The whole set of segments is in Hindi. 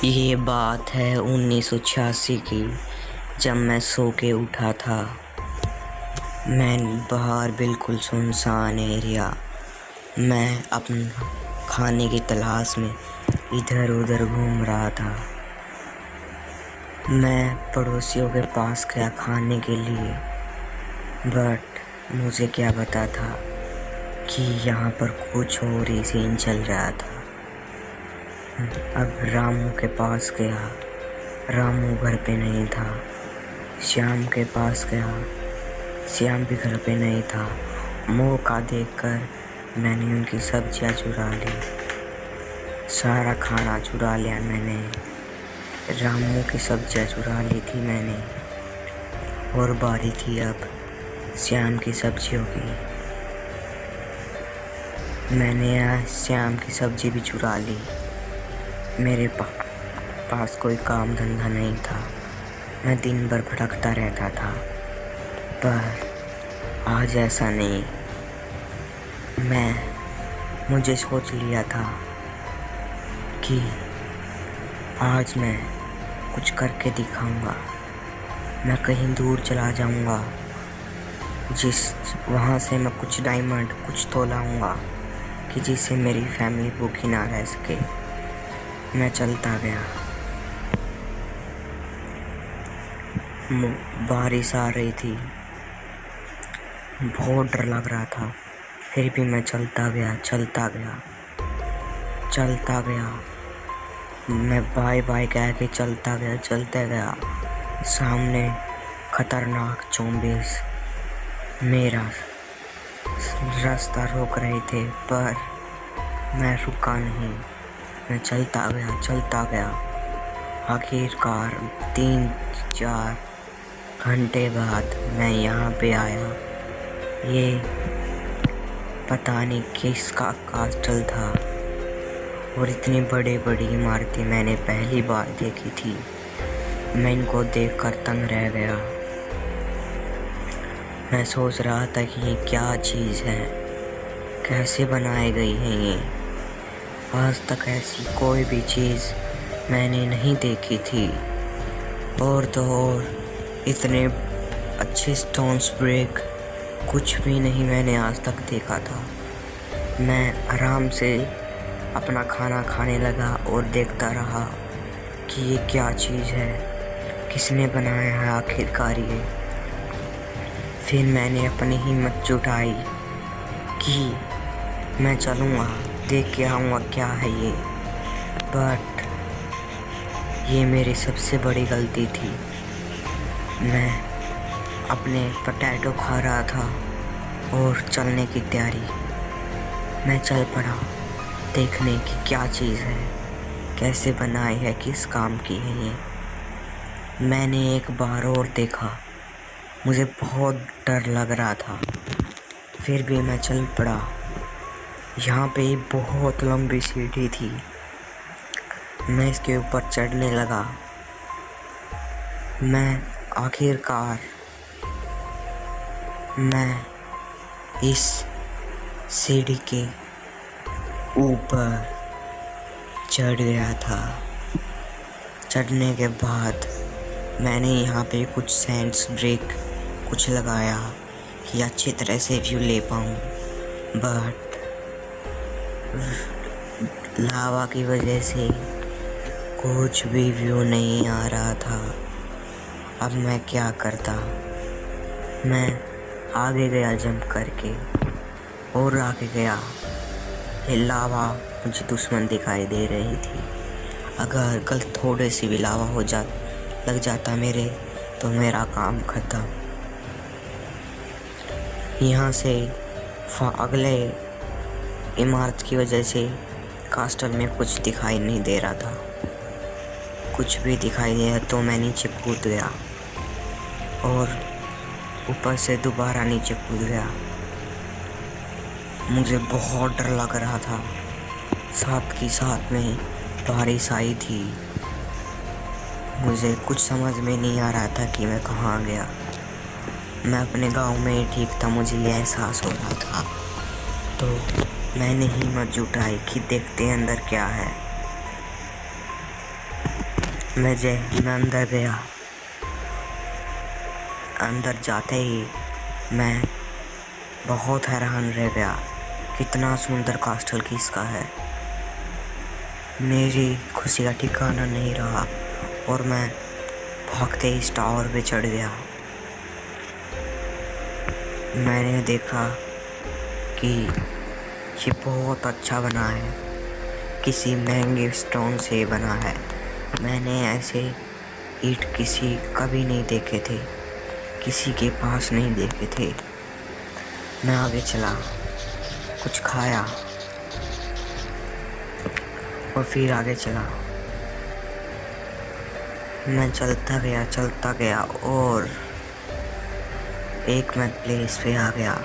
ये बात है 1986 की, जब मैं सो के उठा था। मैं बाहर बिल्कुल सुनसान एरिया। मैं अपना खाने की तलाश में इधर उधर घूम रहा था। मैं पड़ोसियों के पास गया खाने के लिए, बट मुझे क्या पता था कि यहाँ पर कुछ और ही सीन चल रहा था। अब रामू के पास गया, रामू घर पे नहीं था। श्याम के पास गया, श्याम भी घर पे नहीं था। मौका देखकर मैंने उनकी सब्जियां चुरा ली, सारा खाना चुरा लिया मैंने। रामू की सब्जियां चुरा ली थी मैंने, और बारी थी अब श्याम की सब्जियों की। मैंने आज श्याम की सब्जी भी चुरा ली। मेरे पास कोई काम धंधा नहीं था, मैं दिन भर भटकता रहता था। पर आज ऐसा नहीं। मुझे सोच लिया था कि आज मैं कुछ करके दिखाऊंगा। मैं कहीं दूर चला जाऊंगा, वहाँ से मैं कुछ डायमंड कुछ तो लाऊंगा कि जिससे मेरी फैमिली भूखी ना रह सके। मैं चलता गया। बारिश आ रही थी, बहुत डर लग रहा था, फिर भी मैं चलता गया। मैं बाय बाय कह के चलता गया। सामने खतरनाक ज़ॉम्बीज़ मेरा रास्ता रोक रहे थे, पर मैं रुका नहीं। मैं चलता गया। आखिरकार 3-4 घंटे बाद मैं यहाँ पे आया। ये पता नहीं किसका कास्टल था, और इतनी बड़ी इमारतें मैंने पहली बार देखी थी। मैं इनको देखकर तंग रह गया। मैं सोच रहा था कि ये क्या चीज़ है, कैसे बनाई गई है ये। आज तक ऐसी कोई भी चीज़ मैंने नहीं देखी थी। और तो और इतने अच्छे स्टोन्स ब्रेक कुछ भी नहीं मैंने आज तक देखा था। मैं आराम से अपना खाना खाने लगा और देखता रहा कि ये क्या चीज़ है, किसने बनाया है आखिरकार ये। फिर मैंने अपनी हिम्मत जुटाई कि मैं चलूँगा, देख के आऊँगा क्या है ये। बट ये मेरी सबसे बड़ी गलती थी। मैं अपने पोटैटो खा रहा था और चलने की तैयारी। मैं चल पड़ा देखने की क्या चीज़ है, कैसे बनाई है, किस काम की है ये। मैंने एक बार और देखा, मुझे बहुत डर लग रहा था, फिर भी मैं चल पड़ा। यहाँ पे बहुत लंबी सीढ़ी थी। मैं इसके ऊपर चढ़ने लगा। आखिरकार मैं इस सीढ़ी के ऊपर चढ़ गया था। चढ़ने के बाद मैंने यहाँ पे कुछ सेंट्स ब्रेक कुछ लगाया कि अच्छी तरह से व्यू ले पाऊँ, बट लावा की वजह से कुछ भी व्यू नहीं आ रहा था। अब मैं क्या करता। मैं आगे गया जंप करके, और आगे गया। ये लावा मुझे दुश्मन दिखाई दे रही थी। अगर गलत थोड़े सी भी लावा लग जाता मेरे, तो मेरा काम खत्म। यहाँ से अगले इमारत की वजह से कास्टल में कुछ दिखाई नहीं दे रहा था। कुछ भी दिखाई दिया तो मैं नीचे कूद गया, और ऊपर से दोबारा नीचे कूद गया। मुझे बहुत डर लग रहा था, साथ में बारिश आई थी। मुझे कुछ समझ में नहीं आ रहा था कि मैं कहाँ गया। मैं अपने गांव में ही ठीक था, मुझे ये एहसास हो रहा था। तो मैंने हिम्मत जुटाई कि देखते हैं अंदर क्या है। मैं अंदर गया। अंदर जाते ही मैं बहुत हैरान रह गया, कितना सुंदर कास्टल किसका है। मेरी खुशी का ठिकाना नहीं रहा और मैं भागते इस टावर पे चढ़ गया। मैंने देखा कि ये बहुत अच्छा बना है, किसी महंगे स्टोन से बना है। मैंने ऐसे ईंट कभी नहीं देखे थे, किसी के पास नहीं देखे थे। मैं आगे चला, कुछ खाया और फिर आगे चला। मैं चलता गया और एक मैं प्लेस पे आ गया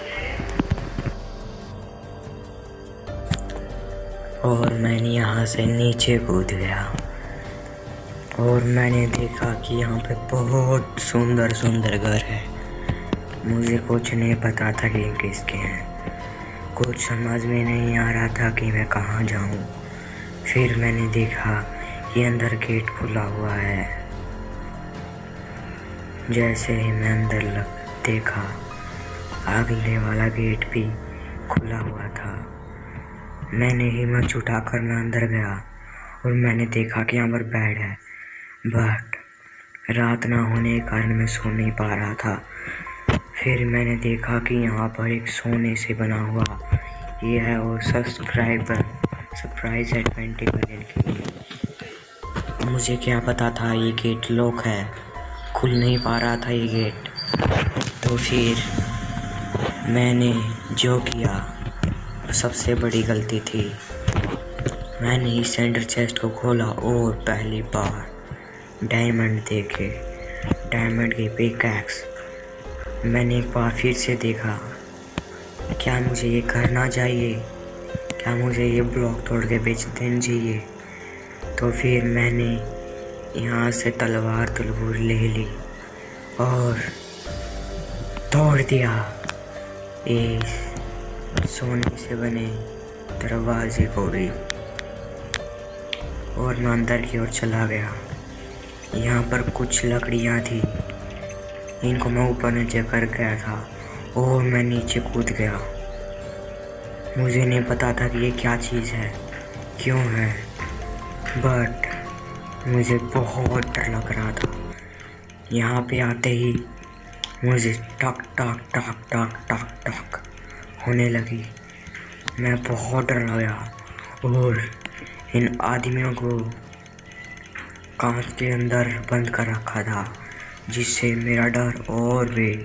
और मैंने यहाँ से नीचे कूद गया और मैंने देखा कि यहाँ पे बहुत सुंदर सुंदर घर है। मुझे कुछ नहीं पता था कि किसके हैं, कुछ समझ में नहीं आ रहा था कि मैं कहाँ जाऊँ। फिर मैंने देखा कि अंदर गेट खुला हुआ है। जैसे ही मैं अंदर देखा, अगले वाला गेट भी खुला हुआ था। मैंने हिम्मत जुटाकर मैं अंदर गया और मैंने देखा कि यहाँ पर बेड है, बट रात ना होने के कारण मैं सो नहीं पा रहा था। फिर मैंने देखा कि यहाँ पर एक सोने से बना हुआ ये है और सरप्राइज है 20 मिनट के लिए। मुझे क्या पता था ये गेट लॉक है, खुल नहीं पा रहा था ये गेट। तो फिर मैंने जो किया सबसे बड़ी गलती थी। मैंने इस सेंटर चेस्ट को खोला और पहली बार डायमंड देखे, डायमंड की पिकैक्स। मैंने एक बार फिर से देखा, क्या मुझे ये करना चाहिए, क्या मुझे ये ब्लॉक तोड़ के बेच देना चाहिए। तो फिर मैंने यहाँ से तलवार ले ली और तोड़ दिया इस सोने से बने दरवाजे को भी, और मैं अंदर की ओर चला गया। यहाँ पर कुछ लकड़ियाँ थी, इनको मैं ऊपर नीचे कर गया था और मैं नीचे कूद गया। मुझे नहीं पता था कि ये क्या चीज़ है, क्यों है, बट मुझे बहुत डर लग रहा था। यहाँ पे आते ही मुझे टक टक टक टक टक टक होने लगी। मैं बहुत डर गया और इन आदमियों को कांच के अंदर बंद कर रखा था, जिससे मेरा डर और भी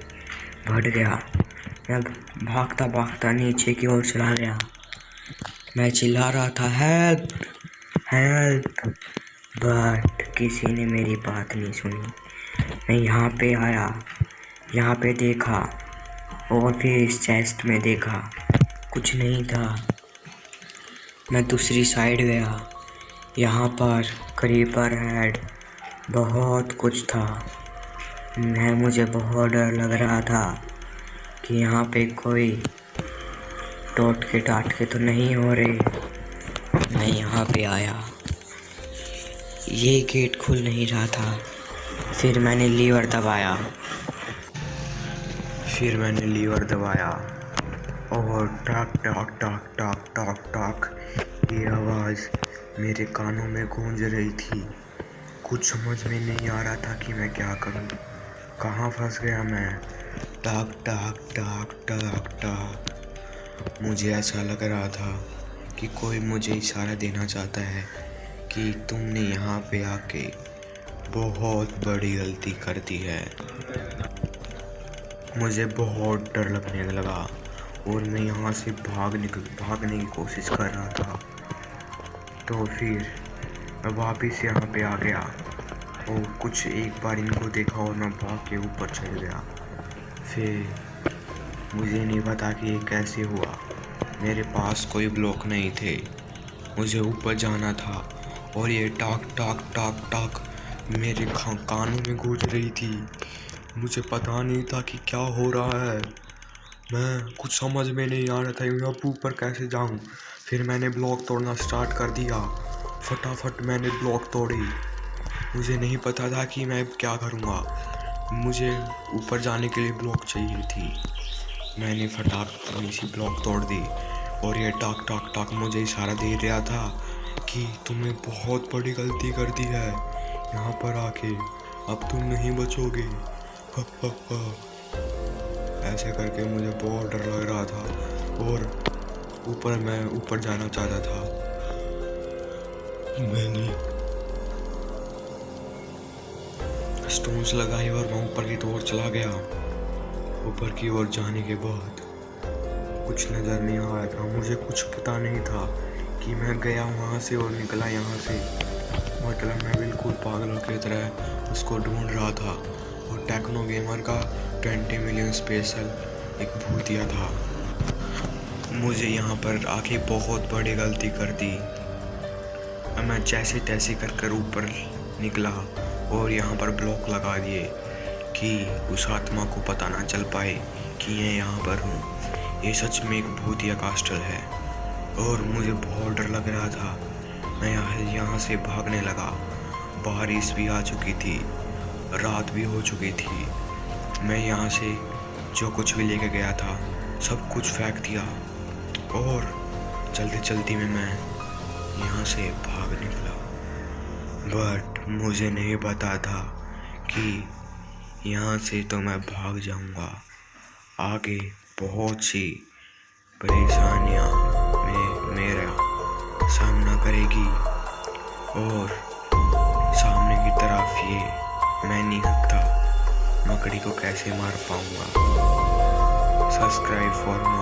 बढ़ गया। मैं भागता भागता नीचे की ओर चला गया। मैं चिल्ला रहा था हेल्प हेल्प, बट किसी ने मेरी बात नहीं सुनी। मैं यहाँ पे आया, यहाँ पे देखा और फिर इस चेस्ट में देखा, कुछ नहीं था। मैं दूसरी साइड गया, यहाँ पर क्रीपर हेड बहुत कुछ था। मुझे बहुत डर लग रहा था कि यहाँ पे कोई टोट के टाट के तो नहीं हो रहे। मैं यहाँ पे आया, ये गेट खुल नहीं रहा था। फिर मैंने लीवर दबाया और टक टक टक टक टक टक ये आवाज़ मेरे कानों में गूंज रही थी। कुछ समझ में नहीं आ रहा था कि मैं क्या करूं, कहाँ फंस गया मैं। टक टक टक टक टक। मुझे ऐसा लग रहा था कि कोई मुझे इशारा देना चाहता है कि तुमने यहाँ पे आके बहुत बड़ी गलती कर दी है। मुझे बहुत डर लगने लगा और मैं यहाँ से भागने की कोशिश कर रहा था। तो फिर मैं वापस यहाँ पे आ गया और कुछ एक बार इनको देखा और मैं भाग के ऊपर चढ़ गया। फिर मुझे नहीं पता कि ये कैसे हुआ, मेरे पास कोई ब्लॉक नहीं थे, मुझे ऊपर जाना था और ये टाक टाक टाक टाक मेरे कानों में गूंज रही थी। मुझे पता नहीं था कि क्या हो रहा है, मैं कुछ समझ में नहीं आ रहा था मैं ऊपर कैसे जाऊं। फिर मैंने ब्लॉक तोड़ना स्टार्ट कर दिया, फटाफट मैंने ब्लॉक तोड़ी मुझे नहीं पता था कि मैं क्या करूँगा। मुझे ऊपर जाने के लिए ब्लॉक चाहिए थी। मैंने फटाक थोड़ी सी ब्लॉक तोड़ दी और ये टाक टाक टाक मुझे इशारा दे रहा था कि तुमने बहुत बड़ी गलती कर दी है यहाँ पर आके, अब तुम नहीं बचोगे। ऐसे करके मुझे बहुत डर लग रहा था और मैं ऊपर जाना चाहता था। मैंने स्टोन्स लगाए और मैं ऊपर की ओर चला गया। ऊपर की ओर जाने के बाद कुछ नज़र नहीं आ रहा था। मुझे कुछ पता नहीं था कि मैं गया वहाँ से और निकला यहाँ से। मतलब मैं बिल्कुल पागलों की तरह उसको ढूंढ रहा था। और टेक्नो गेमर का 20 मिलियन स्पेशल एक भूतिया था। मुझे यहाँ पर आके बहुत बड़ी गलती कर दी। मैं जैसे तैसे कर ऊपर निकला और यहाँ पर ब्लॉक लगा दिए कि उस आत्मा को पता ना चल पाए कि मैं यहाँ पर हूँ। ये सच में एक भूतिया कास्टल है और मुझे बहुत डर लग रहा था। मैं यहाँ से भागने लगा। बारिश भी आ चुकी थी, रात भी हो चुकी थी। मैं यहाँ से जो कुछ भी लेके गया था सब कुछ फेंक दिया और जल्दी जल्दी में मैं यहाँ से भाग निकला। बट मुझे नहीं पता था कि यहाँ से तो मैं भाग जाऊँगा। आगे बहुत सी परेशानियाँ मेरा सामना करेगी और सामने की तरफ ये मैं नहीं सकता मकड़ी को कैसे मार पाऊँगा। Subscribe for more.